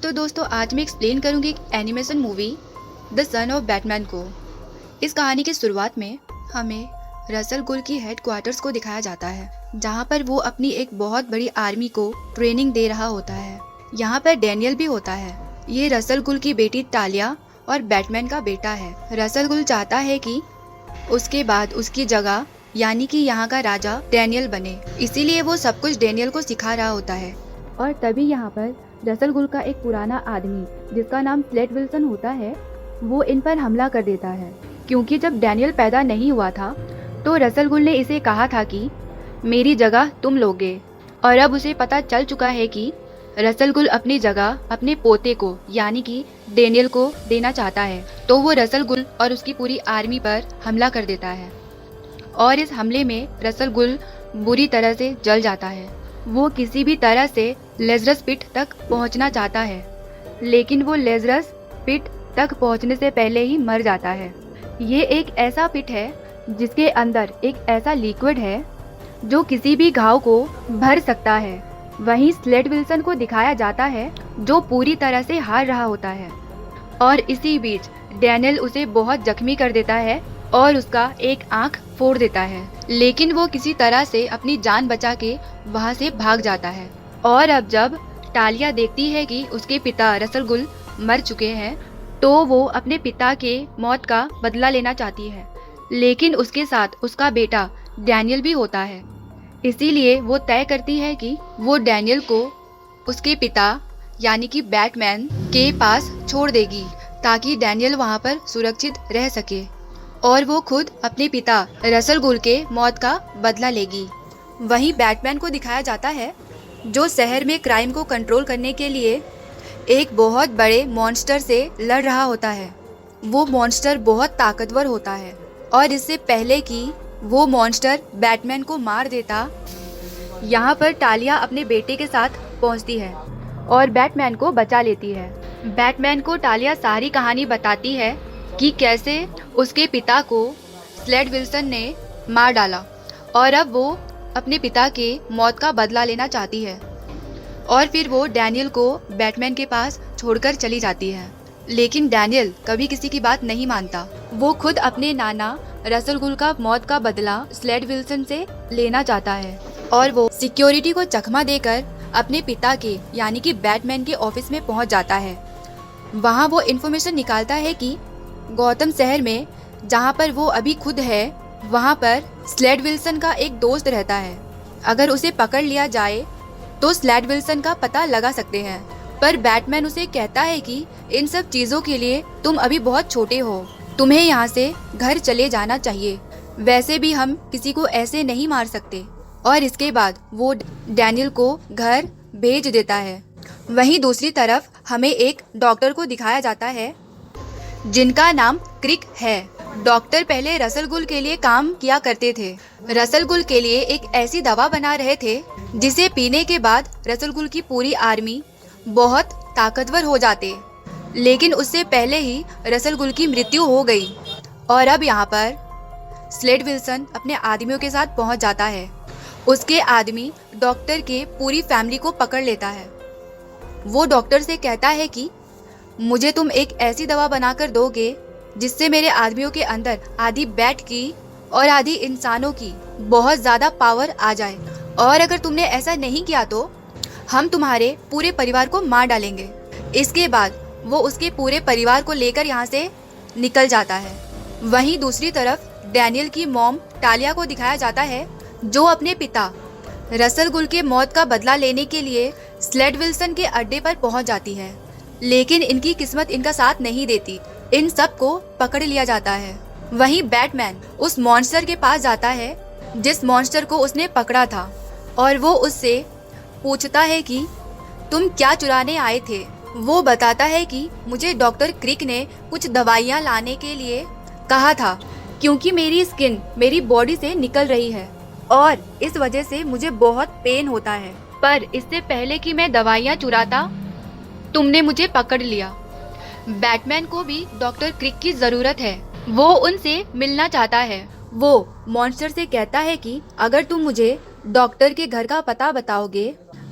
तो दोस्तों आज मैं एक्सप्लेन करूंगी एक animation movie the son of Batman को। इस कहानी की शुरुआत में हमें रसल गुल की हेड क्वार्टर्स को दिखाया जाता है, जहां पर वो अपनी एक बहुत बड़ी आर्मी को ट्रेनिंग दे रहा होता है। यहाँ पर डैनियल भी होता है। ये रसल गुल की बेटी टालिया और बैटमैन का बेटा है। रसल गुल चाहता है कि उसके बाद उसकी जगह यानी कि यहाँ का राजा डैनियल बने, इसीलिए वो सब कुछ डैनियल को सिखा रहा होता है। और तभी यहाँ पर रसल गुल का एक पुराना आदमी जिसका नाम स्लेट विल्सन होता है, वो इन पर हमला कर देता है। क्योंकि जब डैनियल पैदा नहीं हुआ था तो रसल गुल ने इसे कहा था कि मेरी जगह तुम लोगे, और अब उसे पता चल चुका है कि रसल गुल अपनी जगह अपने पोते को यानी कि डैनियल को देना चाहता है। तो वो रसल गुल और उसकी पूरी आर्मी पर हमला कर देता है, और इस हमले में रसल गुल बुरी तरह से जल जाता है। वो किसी भी तरह से लेज़रस पिट तक पहुंचना चाहता है, लेकिन वो लेज़रस पिट तक पहुंचने से पहले ही मर जाता है। ये एक ऐसा पिट है जिसके अंदर एक ऐसा लिक्विड है जो किसी भी घाव को भर सकता है। वहीं स्लेट विल्सन को दिखाया जाता है जो पूरी तरह से हार रहा होता है, और इसी बीच डैनियल उसे बहुत जख्मी कर देता है और उसका एक आंख फोड़ देता है। लेकिन वो किसी तरह से अपनी जान बचा के वहाँ से भाग जाता है। और अब जब टालिया देखती है कि उसके पिता रसल गुल मर चुके हैं, तो वो अपने पिता के मौत का बदला लेना चाहती है। लेकिन उसके साथ उसका बेटा डैनियल भी होता है, इसीलिए वो तय करती है कि वो डैनियल को उसके पिता यानी कि बैटमैन के पास छोड़ देगी, ताकि डैनियल वहाँ पर सुरक्षित रह सके, और वो खुद अपने पिता रसल गुल के मौत का बदला लेगी। वहीं बैटमैन को दिखाया जाता है जो शहर में क्राइम को कंट्रोल करने के लिए एक बहुत बड़े मॉन्स्टर से लड़ रहा होता है। वो मॉन्स्टर बहुत ताकतवर होता है, और इससे पहले कि वो मॉन्स्टर बैटमैन को मार देता, यहाँ पर टालिया अपने बेटे के साथ पहुँचती है और बैटमैन को बचा लेती है। बैटमैन को टालिया सारी कहानी बताती है कि कैसे उसके पिता को स्लेट विल्सन ने मार डाला, और अब वो अपने पिता के मौत का बदला लेना चाहती है। और फिर वो डैनियल को बैटमैन के पास छोड़कर चली जाती है। लेकिन डैनियल कभी किसी की बात नहीं मानता। वो खुद अपने नाना रसल गुल का मौत का बदला स्लेट विल्सन से लेना चाहता है, और वो सिक्योरिटी को चकमा देकर अपने पिता के यानी कि बैटमैन के ऑफिस में पहुंच जाता है। वहां वो इन्फॉर्मेशन निकालता है कि गौतम शहर में, जहां पर वो अभी खुद है, वहां पर स्लेट विल्सन का एक दोस्त रहता है। अगर उसे पकड़ लिया जाए तो स्लेट विल्सन का पता लगा सकते हैं। पर बैटमैन उसे कहता है कि इन सब चीजों के लिए तुम अभी बहुत छोटे हो, तुम्हें यहाँ से घर चले जाना चाहिए। वैसे भी हम किसी को ऐसे नहीं मार सकते। और इसके बाद वो डैनियल को घर भेज देता है। वहीं दूसरी तरफ हमें एक डॉक्टर को दिखाया जाता है जिनका नाम क्रिक है। डॉक्टर पहले रसल गुल के लिए काम किया करते थे। रसल गुल के लिए एक ऐसी दवा बना रहे थे जिसे पीने के बाद रसल गुल की पूरी आर्मी बहुत ताकतवर हो जाते। लेकिन उससे पहले ही रसल गुल की मृत्यु हो गई, और अब यहाँ पर स्लेट विल्सन अपने आदमियों के साथ पहुँच जाता है। उसके आदमी डॉक्टर के पूरी फैमिली को पकड़ लेता है। वो डॉक्टर से कहता है कि मुझे तुम एक ऐसी दवा बनाकर दोगे जिससे मेरे आदमियों के अंदर आधी बैट की और आधी इंसानों की बहुत ज़्यादा पावर आ जाए, और अगर तुमने ऐसा नहीं किया तो हम तुम्हारे पूरे परिवार को मार डालेंगे। इसके बाद वो उसके पूरे परिवार को लेकर यहाँ से निकल जाता है। वहीं दूसरी तरफ डैनियल की मॉम टालिया को दिखाया जाता है जो अपने पिता रसल गुल के मौत का बदला लेने के लिए स्लेट विल्सन के अड्डे पर पहुँच जाती है। लेकिन इनकी किस्मत इनका साथ नहीं देती। इन सबको पकड़ लिया जाता है। वहीं बैटमैन उस मॉन्स्टर के पास जाता है जिस मॉन्स्टर को उसने पकड़ा था, और वो उससे पूछता है कि तुम क्या चुराने आए थे। वो बताता है कि मुझे डॉक्टर क्रिक ने कुछ दवाइयाँ लाने के लिए कहा था, क्योंकि मेरी स्किन मेरी बॉडी से निकल रही है और इस वजह से मुझे बहुत पेन होता है। पर इससे पहले कि मैं दवाइयाँ चुराता, तुमने मुझे पकड़ लिया। बैटमैन को भी डॉक्टर क्रिक की जरूरत है। वो उनसे मिलना चाहता है। वो मॉन्स्टर से कहता है कि अगर तुम मुझे डॉक्टर के घर का पता बताओगे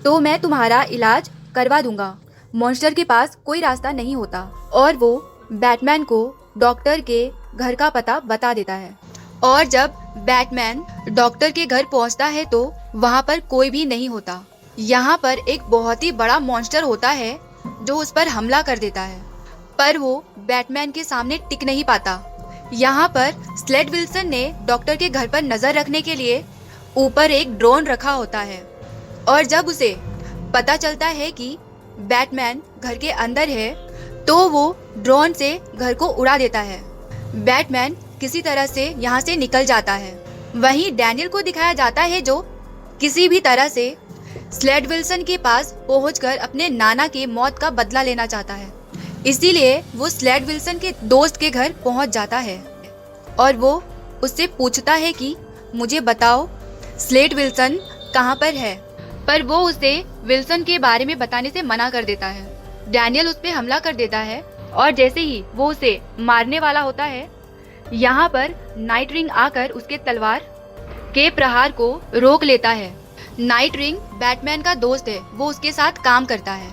तो मैं तुम्हारा इलाज करवा दूंगा। मॉन्स्टर के पास कोई रास्ता नहीं होता और वो बैटमैन को डॉक्टर के घर का पता बता देता है। और जब बैटमैन डॉक्टर के घर पहुंचता है तो वहां पर कोई भी नहीं होता। यहाँ पर एक बहुत ही बड़ा मॉन्स्टर होता है जो उस पर हमला कर देता है, पर वो बैटमैन के सामने टिक नहीं पाता। यहाँ पर स्लेड विल्सन ने डॉक्टर के घर पर नजर रखने के लिए ऊपर एक ड्रोन रखा होता है और जब उसे पता चलता है कि बैटमैन घर के अंदर है तो वो ड्रोन से घर को उड़ा देता है। बैटमैन किसी तरह से यहाँ से निकल जाता है। वहीं डैनियल को दिखाया जाता है जो किसी भी तरह से स्लेड विल्सन के पास पहुंचकर अपने नाना की मौत का बदला लेना चाहता है। इसीलिए वो स्लेड विल्सन के दोस्त के घर पहुंच जाता है और वो उससे पूछता है कि मुझे बताओ स्लेड विल्सन कहाँ पर है, पर वो उसे विल्सन के बारे में बताने से मना कर देता है। डैनियल उस पर हमला कर देता है और जैसे ही वो उसे मारने वाला होता है, यहाँ पर नाइट रिंग आकर उसके तलवार के प्रहार को रोक लेता है। नाइट रिंग बैटमैन का दोस्त है, वो उसके साथ काम करता है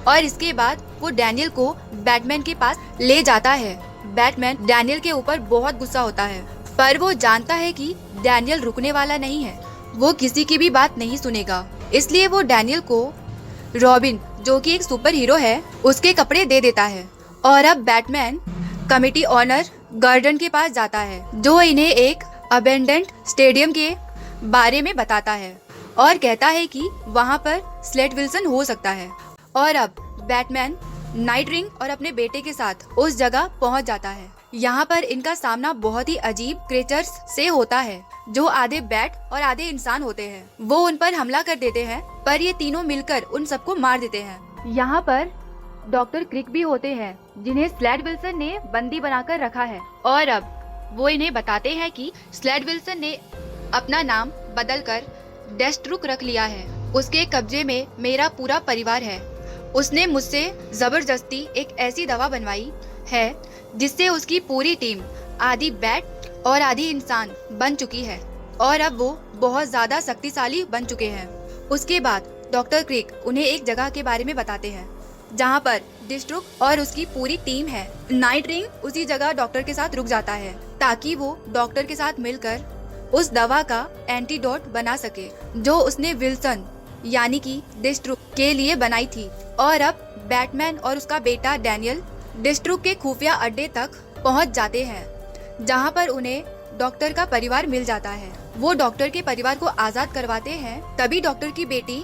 और इसके बाद वो डैनियल को बैटमैन के पास ले जाता है। बैटमैन डैनियल के ऊपर बहुत गुस्सा होता है, पर वो जानता है कि डैनियल रुकने वाला नहीं है, वो किसी की भी बात नहीं सुनेगा। इसलिए वो डैनियल को रॉबिन, जो कि एक सुपर हीरो है, उसके कपड़े दे देता है और अब बैटमैन कमिटी ऑनर गार्डन के पास जाता है जो इन्हें एक अबेंडेंट स्टेडियम के बारे में बताता है और कहता है कि वहाँ पर स्लेड विल्सन हो सकता है। और अब बैटमैन नाइट रिंग और अपने बेटे के साथ उस जगह पहुँच जाता है। यहाँ पर इनका सामना बहुत ही अजीब क्रिएचर्स से होता है जो आधे बैट और आधे इंसान होते हैं। वो उन पर हमला कर देते हैं, पर ये तीनों मिलकर उन सबको मार देते हैं। यहाँ पर डॉक्टर क्रिक भी होते हैं जिन्हें स्लेड विल्सन ने बंदी बनाकर रखा है और अब वो इन्हें बताते हैं कि स्लेड विल्सन ने अपना नाम बदलकर डेस्ट्रुक रख लिया है। उसके कब्जे में मेरा पूरा परिवार है। उसने मुझसे जबरदस्ती एक ऐसी दवा बनवाई है जिससे उसकी पूरी टीम आधी बैट और आधी इंसान बन चुकी है और अब वो बहुत ज्यादा शक्तिशाली बन चुके हैं। उसके बाद डॉक्टर क्रिक उन्हें एक जगह के बारे में बताते हैं जहाँ पर डिस्ट्रुक और उसकी पूरी टीम है। नाइट रिंग उसी जगह डॉक्टर के साथ रुक जाता है ताकि वो डॉक्टर के साथ मिलकर उस दवा का एंटीडोट बना सके जो उसने विल्सन यानी कि डिस्ट्रुक के लिए बनाई थी। और अब बैटमैन और उसका बेटा डैनियल डिस्ट्रुक के खुफिया अड्डे तक पहुंच जाते हैं जहां पर उन्हें डॉक्टर का परिवार मिल जाता है। वो डॉक्टर के परिवार को आजाद करवाते हैं। तभी डॉक्टर की बेटी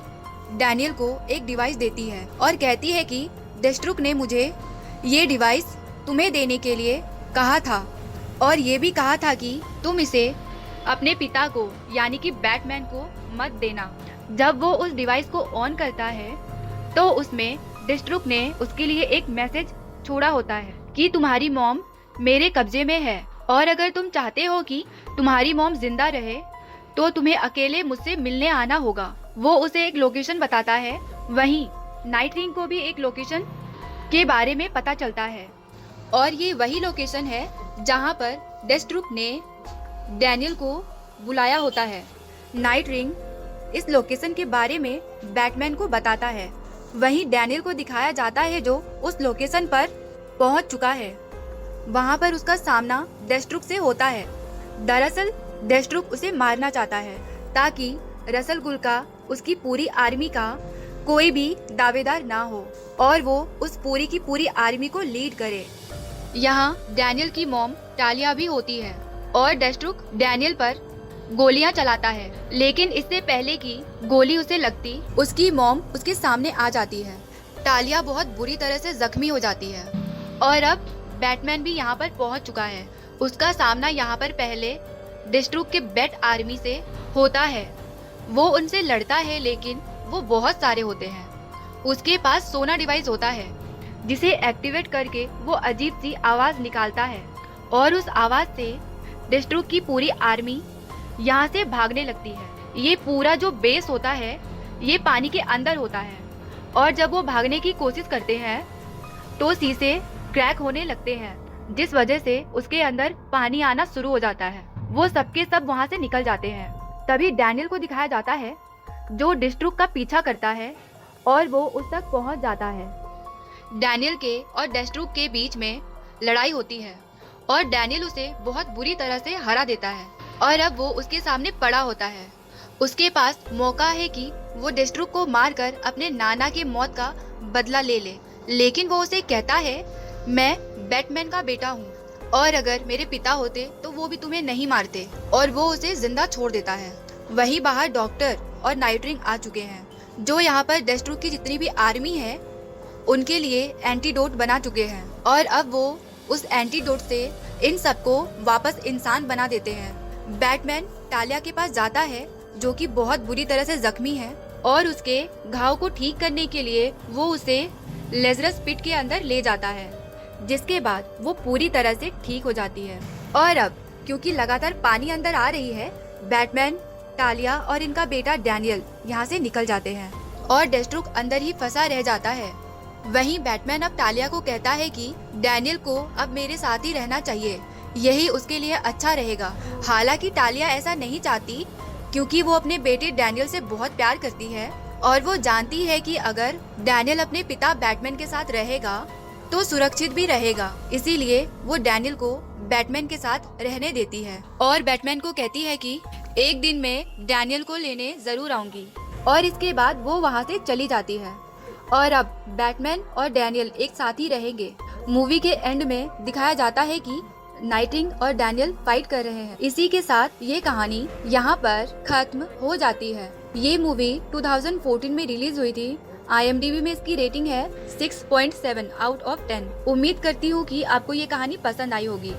डैनियल को एक डिवाइस देती है और कहती है कि डिस्ट्रुक ने मुझे ये डिवाइस तुम्हें देने के लिए कहा था और ये भी कहा था कि तुम इसे अपने पिता को यानी कि बैटमैन को मत देना। जब वो उस डिवाइस को ऑन करता है तो उसमें डिस्ट्रुक ने उसके लिए एक मैसेज छोड़ा होता है कि तुम्हारी मॉम मेरे कब्जे में है और अगर तुम चाहते हो कि तुम्हारी मॉम जिंदा रहे तो तुम्हें अकेले मुझसे मिलने आना होगा। वो उसे एक लोकेशन बताता है। वहीं नाइट रिंग को भी एक लोकेशन के बारे में पता चलता है और ये वही लोकेशन है जहां पर डिस्ट्रुक ने डैनियल को बुलाया होता है। नाइट रिंग इस लोकेशन के बारे में बैटमैन को बताता है। वहीं डैनियल को दिखाया जाता है जो उस लोकेशन पर पहुंच चुका है। वहां पर उसका सामना डिस्ट्रुक से होता है। दरअसल डिस्ट्रुक उसे मारना चाहता है ताकि रसल गुल का उसकी पूरी आर्मी का कोई भी दावेदार ना हो और वो उस पूरी की पूरी आर्मी को लीड करे। यहाँ डैनियल की मॉम टालिया भी होती है और डिस्ट्रुक डैनियल पर गोलियां चलाता है, लेकिन इससे पहले कि गोली उसे लगती उसकी मॉम उसके सामने आ जाती है। टालिया बहुत बुरी तरह से जख्मी हो जाती है और अब बैटमैन भी यहाँ पर पहुँच चुका है। उसका सामना यहाँ पर पहले डिस्ट्रुक के बैट आर्मी से होता है। वो उनसे लड़ता है लेकिन वो बहुत सारे होते हैं। उसके पास सोना डिवाइस होता है जिसे एक्टिवेट करके वो अजीब सी आवाज निकालता है और उस आवाज से डिस्ट्रुक की पूरी आर्मी यहाँ से भागने लगती है। ये पूरा जो बेस होता है ये पानी के अंदर होता है और जब वो भागने की कोशिश करते हैं तो शीशे क्रैक होने लगते हैं जिस वजह से उसके अंदर पानी आना शुरू हो जाता है। वो सबके सब वहाँ से निकल जाते हैं। तभी डैनियल को दिखाया जाता है जो डिस्ट्रुक का पीछा करता है और वो उस तक पहुँच जाता है डैनियल के और डेस्ट्रूक के बीच में लड़ाई होती है और डैनियल उसे बहुत बुरी तरह से हरा देता है और अब वो उसके सामने पड़ा होता है। उसके पास मौका है कि वो डेस्ट्रूक को मारकर अपने नाना की मौत का बदला ले ले, लेकिन वो उसे कहता है मैं बैटमैन का बेटा हूँ और अगर मेरे पिता होते तो वो भी तुम्हें नहीं मारते, और वो उसे जिंदा छोड़ देता है। वहीं बाहर डॉक्टर और नाइटविंग आ चुके हैं जो यहाँ पर डेस्ट्रूक की जितनी भी आर्मी है उनके लिए एंटीडोट बना चुके हैं और अब वो उस एंटीडोट से इन सबको वापस इंसान बना देते हैं। बैटमैन टालिया के पास जाता है जो कि बहुत बुरी तरह से जख्मी है और उसके घाव को ठीक करने के लिए वो उसे लेजरस पिट के अंदर ले जाता है, जिसके बाद वो पूरी तरह से ठीक हो जाती है। और अब क्योंकि लगातार पानी अंदर आ रही है, बैटमैन, टालिया और इनका बेटा डैनियल यहाँ से निकल जाते हैं और डेस्ट्रूक अंदर ही फंसा रह जाता है। वहीं बैटमैन अब टालिया को कहता है कि डैनियल को अब मेरे साथ ही रहना चाहिए, यही उसके लिए अच्छा रहेगा। हालांकि टालिया ऐसा नहीं चाहती क्योंकि वो अपने बेटे डैनियल से बहुत प्यार करती है और वो जानती है कि अगर डैनियल अपने पिता बैटमैन के साथ रहेगा तो सुरक्षित भी रहेगा, इसीलिए वो डैनियल को बैटमैन के साथ रहने देती है और बैटमैन को कहती है कि एक दिन मैं डैनियल को लेने जरूर आऊंगी, और इसके बाद वो वहाँ से चली जाती है। और अब बैटमैन और डैनियल एक साथ ही रहेंगे। मूवी के एंड में दिखाया जाता है कि नाइटविंग और डैनियल फाइट कर रहे हैं। इसी के साथ ये कहानी यहाँ पर खत्म हो जाती है। ये मूवी 2014 में रिलीज हुई थी। IMDb में इसकी रेटिंग है 6.7 आउट ऑफ 10। उम्मीद करती हूँ कि आपको ये कहानी पसंद आई होगी।